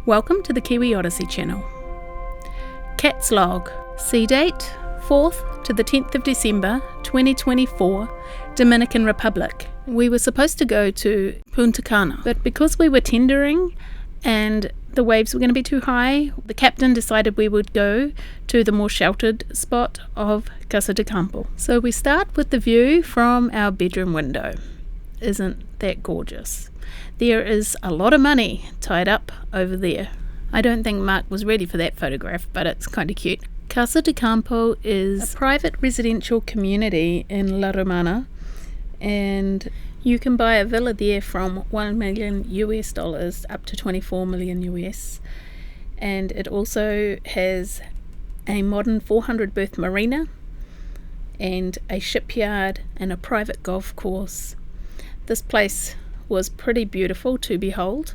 Welcome to the Kiwi Odyssey channel. Cat's Log. Sea date 4th to the 10th of December 2024, Dominican Republic. We were supposed to go to Punta Cana, but because we were tendering and the waves were going to be too high, the captain decided we would go to the more sheltered spot of Casa de Campo. So we start with the view from our bedroom window. Isn't that gorgeous? There is a lot of money tied up over there. I don't think Mark was ready for that photograph, but it's kind of cute. Casa de Campo is a private residential community in La Romana, and you can buy a villa there from $1 million US up to 24 million US. And it also has a modern 400 berth marina and a shipyard and a private golf course. This place was pretty beautiful to behold.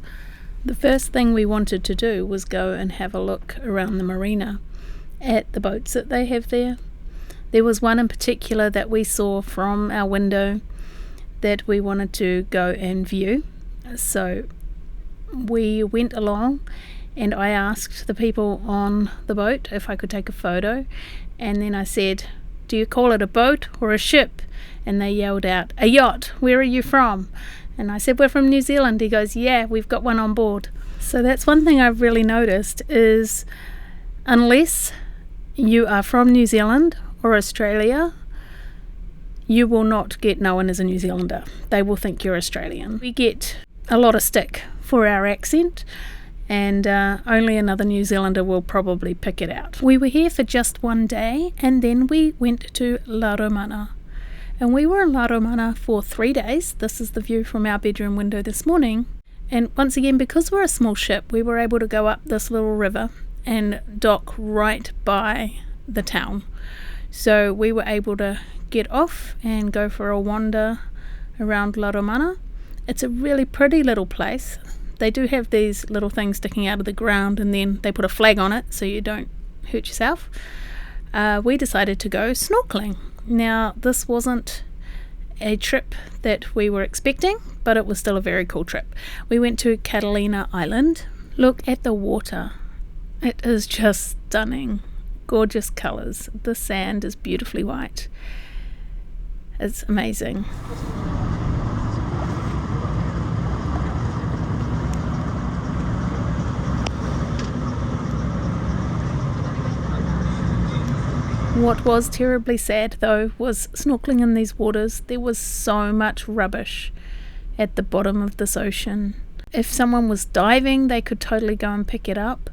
The first thing we wanted to do was go and have a look around the marina at the boats that they have there. There was one in particular that we saw from our window that we wanted to go and view. So we went along and I asked the people on the boat if I could take a photo, and then I said, "Do you call it a boat or a ship?" And they yelled out, "A yacht, where are you from?" And I said, "We're from New Zealand." He goes, "Yeah, we've got one on board." So that's one thing I've really noticed is unless you are from New Zealand or Australia, you will not get known as a New Zealander. They will think you're Australian. We get a lot of stick for our accent, and only another New Zealander will probably pick it out. We were here for just one day, and then we went to La Romana. And we were in La Romana for 3 days. This is the view from our bedroom window this morning. And once again, because we're a small ship, we were able to go up this little river and dock right by the town. So we were able to get off and go for a wander around La Romana. It's a really pretty little place. They do have these little things sticking out of the ground, and then they put a flag on it so you don't hurt yourself. We decided to go snorkeling. Now, this wasn't a trip that we were expecting, but it was still a very cool trip. We went to Catalina Island. Look at the water. It is just stunning. Gorgeous colours. The sand is beautifully white. It's amazing. What was terribly sad though was snorkeling in these waters. There was so much rubbish at the bottom of this ocean. If someone was diving, they could totally go and pick it up,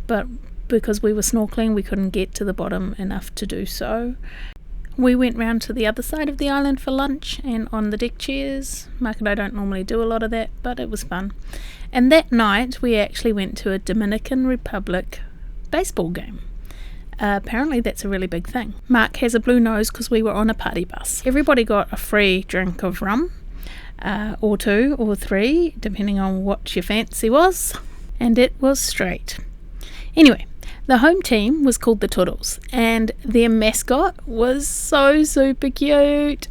but because we were snorkeling, we couldn't get to the bottom enough to do so. We went round to the other side of the island for lunch and on the deck chairs. Mark and I don't normally do a lot of that, but it was fun. And that night we actually went to a Dominican Republic baseball game. Apparently that's a really big thing. Mark has a blue nose because we were on a party bus. Everybody got a free drink of rum, or 2 or 3, depending on what your fancy was, and it was straight. Anyway, the home team was called the Turtles, and their mascot was so super cute.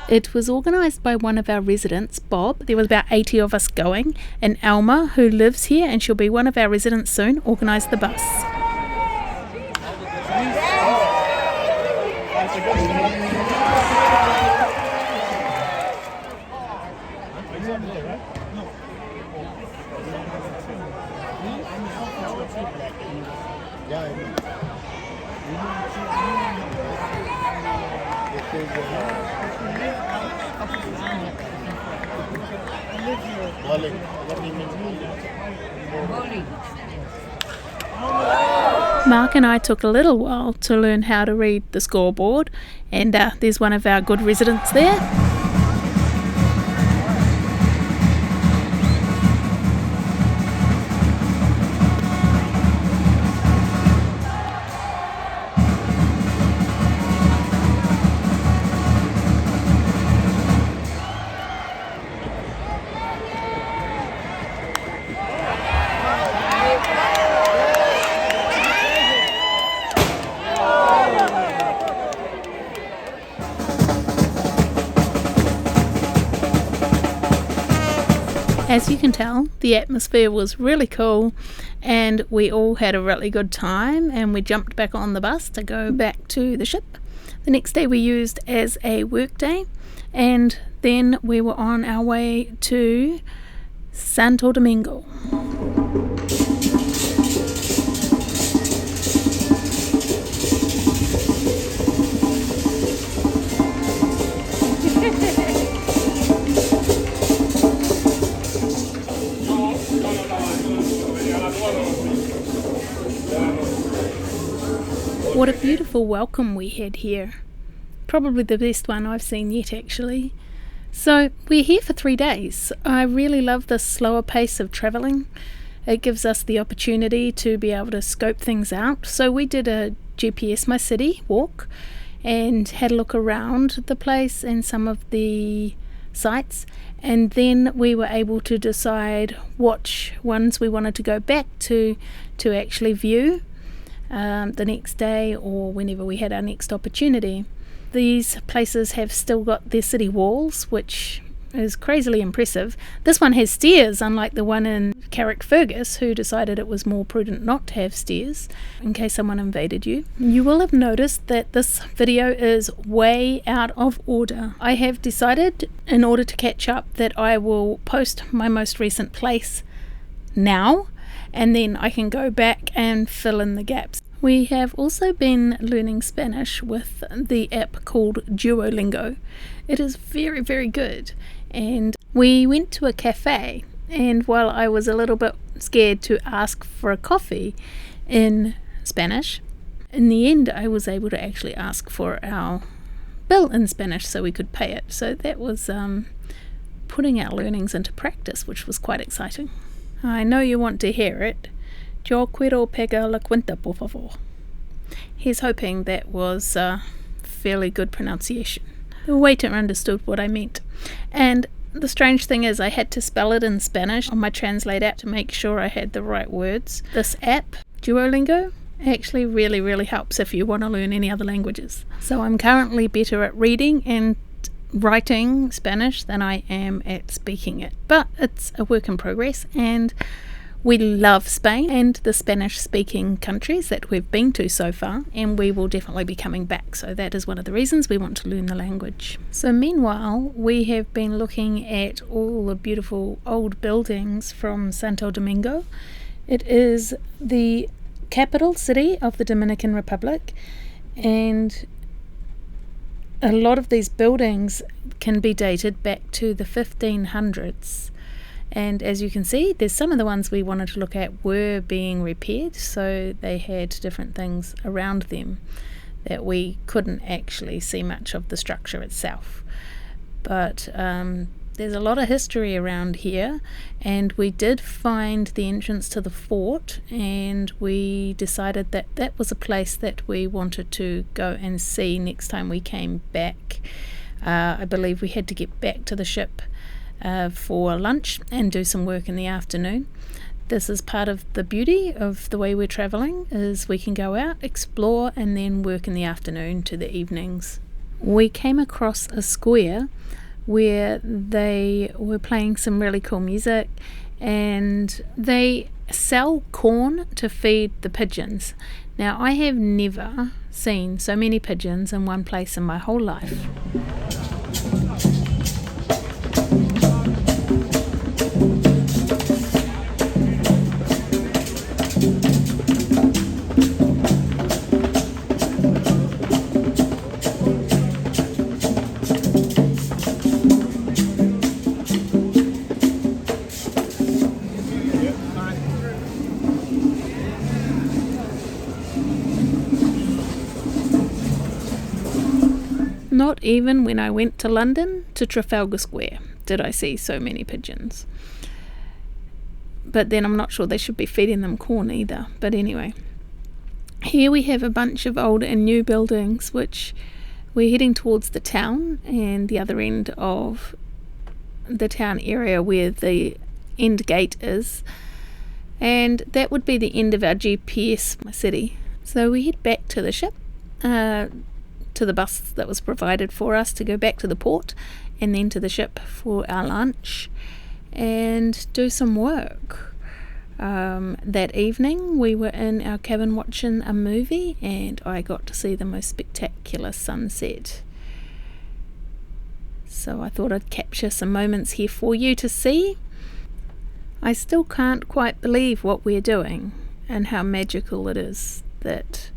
It was organised by one of our residents, Bob. There was about 80 of us going, and Alma, who lives here and she'll be one of our residents soon, organised the bus. Mark and I took a little while to learn how to read the scoreboard, and there's one of our good residents there. As you can tell, the atmosphere was really cool and we all had a really good time, and we jumped back on the bus to go back to the ship. The next day we used as a work day, and then we were on our way to Santo Domingo. What a beautiful welcome we had here. Probably the best one I've seen yet, actually. So we're here for 3 days. I really love this slower pace of travelling. It gives us the opportunity to be able to scope things out. So we did a GPS My City walk and had a look around the place and some of the sites, and then we were able to decide which ones we wanted to go back to actually view the next day or whenever we had our next opportunity. These places have still got their city walls, which is crazily impressive. This one has stairs, unlike the one in Carrickfergus, who decided it was more prudent not to have stairs in case someone invaded you. You will have noticed that this video is way out of order. I have decided, in order to catch up, that I will post my most recent place now, and then I can go back and fill in the gaps. We have also been learning Spanish with the app called Duolingo. It is very, very good. And we went to a cafe, and while I was a little bit scared to ask for a coffee in Spanish, in the end I was able to actually ask for our bill in Spanish so we could pay it. So that was putting our learnings into practice, which was quite exciting. I know you want to hear it. Yo quiero pegar la cuenta, por favor. He's hoping that was fairly good pronunciation. The waiter understood what I meant. And the strange thing is, I had to spell it in Spanish on my Translate app to make sure I had the right words. This app, Duolingo, actually really, really helps if you want to learn any other languages. So I'm currently better at reading and writing Spanish than I am at speaking it, but it's a work in progress, and we love Spain and the Spanish speaking countries that we've been to so far, and we will definitely be coming back, so that is one of the reasons we want to learn the language. So meanwhile, we have been looking at all the beautiful old buildings from Santo Domingo. It is the capital city of the Dominican Republic, and a lot of these buildings can be dated back to the 1500s. And as you can see, there's some of the ones we wanted to look at were being repaired, so they had different things around them that we couldn't actually see much of the structure itself. But there's a lot of history around here, and we did find the entrance to the fort, and we decided that that was a place that we wanted to go and see next time we came back. I believe we had to get back to the ship for lunch and do some work in the afternoon. This is part of the beauty of the way we're travelling, is we can go out, explore, and then work in the afternoon to the evenings. We came across a square where they were playing some really cool music, and they sell corn to feed the pigeons. Now, I have never seen so many pigeons in one place in my whole life. Not even when I went to London to Trafalgar Square did I see so many pigeons. But then I'm not sure they should be feeding them corn either. But anyway, here we have a bunch of old and new buildings, which we're heading towards the town, and the other end of the town area where the end gate is, and that would be the end of our GPS city. So we head back to the ship, to the bus that was provided for us to go back to the port, and then to the ship for our lunch. and do some work. That evening we were in our cabin watching a movie, and I got to see the most spectacular sunset. So I thought I'd capture some moments here for you to see. I still can't quite believe what we're doing and how magical it is that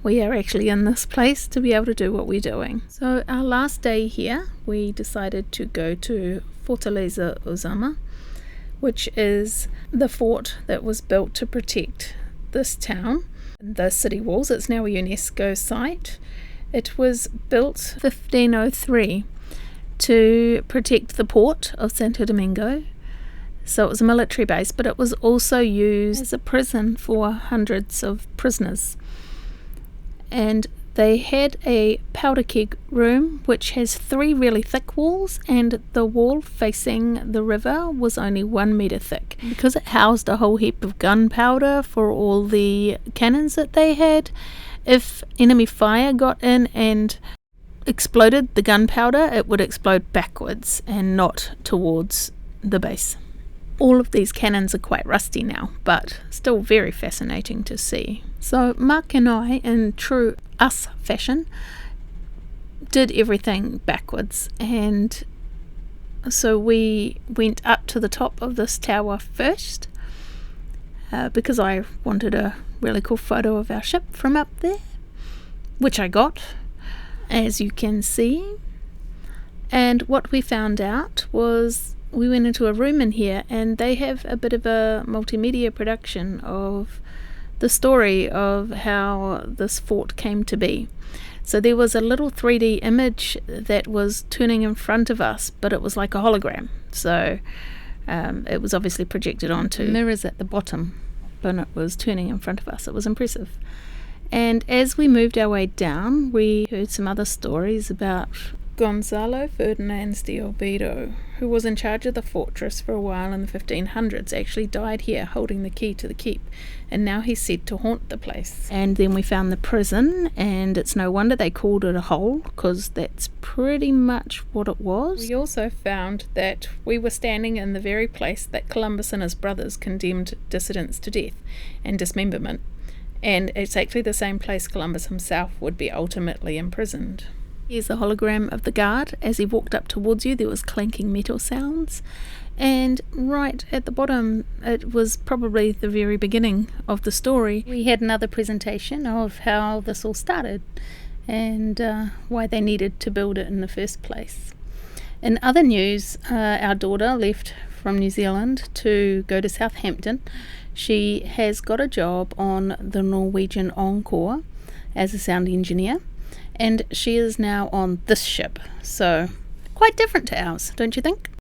we are actually in this place to be able to do what we're doing. So our last day here, we decided to go to Fortaleza Ozama, which is the fort that was built to protect this town, the city walls. It's now a UNESCO site. It was built 1503 to protect the port of Santo Domingo. So it was a military base, but it was also used as a prison for hundreds of prisoners. And they had a powder keg room which has 3 really thick walls, and the wall facing the river was only 1 metre thick. Because it housed a whole heap of gunpowder for all the cannons that they had, if enemy fire got in and exploded the gunpowder, it would explode backwards and not towards the base. All of these cannons are quite rusty now, but still very fascinating to see. So Mark and I, in true us fashion, did everything backwards, and so we went up to the top of this tower first because I wanted a really cool photo of our ship from up there, which I got, as you can see. And what we found out was we went into a room in here, and they have a bit of a multimedia production of the story of how this fort came to be. So there was a little 3D image that was turning in front of us, but it was like a hologram. So it was obviously projected onto mirrors at the bottom, but it was turning in front of us. It was impressive. And as we moved our way down, we heard some other stories about Gonzalo Ferdinand de Oviedo, who was in charge of the fortress for a while in the 1500s, actually died here holding the key to the keep, and now he's said to haunt the place. And then we found the prison, and it's no wonder they called it a hole, because that's pretty much what it was. We also found that we were standing in the very place that Columbus and his brothers condemned dissidents to death and dismemberment, and it's actually the same place Columbus himself would be ultimately imprisoned. Here's a hologram of the guard. As he walked up towards you, there was clanking metal sounds, and right at the bottom, it was probably the very beginning of the story. We had another presentation of how this all started and why they needed to build it in the first place. In other news, our daughter left from New Zealand to go to Southampton. She has got a job on the Norwegian Encore as a sound engineer, and she is now on this ship, so quite different to ours, don't you think?